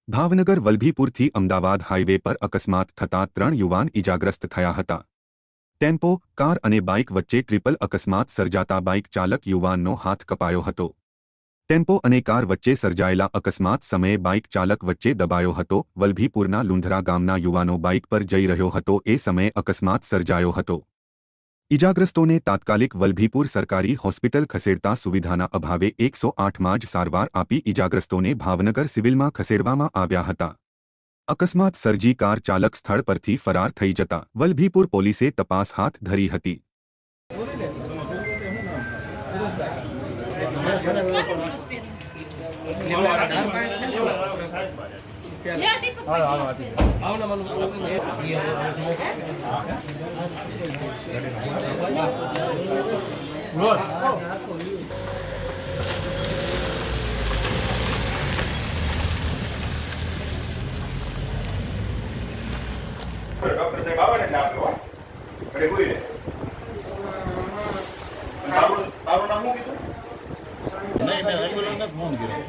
Bhavnagar વલભીપુરથી Ahmedabad highway પર અકસ્માત થતાં 3 યુવાન ઇજાગ્રસ્ત થયા હતા। ટેમ્પો, કાર અને બાઇક વચ્ચે ટ્રિપલ અકસ્માત સર્જાતા બાઇક ચાલક યુવાનનો હાથ કપાયો હતો। ટેમ્પો અને કાર વચ્ચે સર્જાયેલા અકસ્માત સમયે બાઇક ચાલક વચ્ચે દબાયો હતો। વલભીપુરના લુંધરા ગામના યુવાનો બાઇક પર જઈ રહ્યો હતો એ સમયે અકસ્માત સર્જાયો હતો। ઇજાગ્રસ્તોને તાત્કાલિક વલભીપુર સરકારી હોસ્પિટલ ખસેડતા સુવિધાના અભાવે 108માં જ સારવાર આપી ઇજાગ્રસ્તોને ભાવનગર સિવિલમાં ખસેડવામાં આવ્યા હતા। અકસ્માત સર્જી કાર ચાલક સ્થળ પરથી ફરાર થઈ જતા વલભીપુર પોલીસે તપાસ હાથ ધરી હતી। ડોક્ટર સાહેબ આવે ને એટલે આપણે હો ઘરે કોઈ રે તારું નામ શું કીધું? નહીં મેં રેગ્યુલર ફોન કર્યો।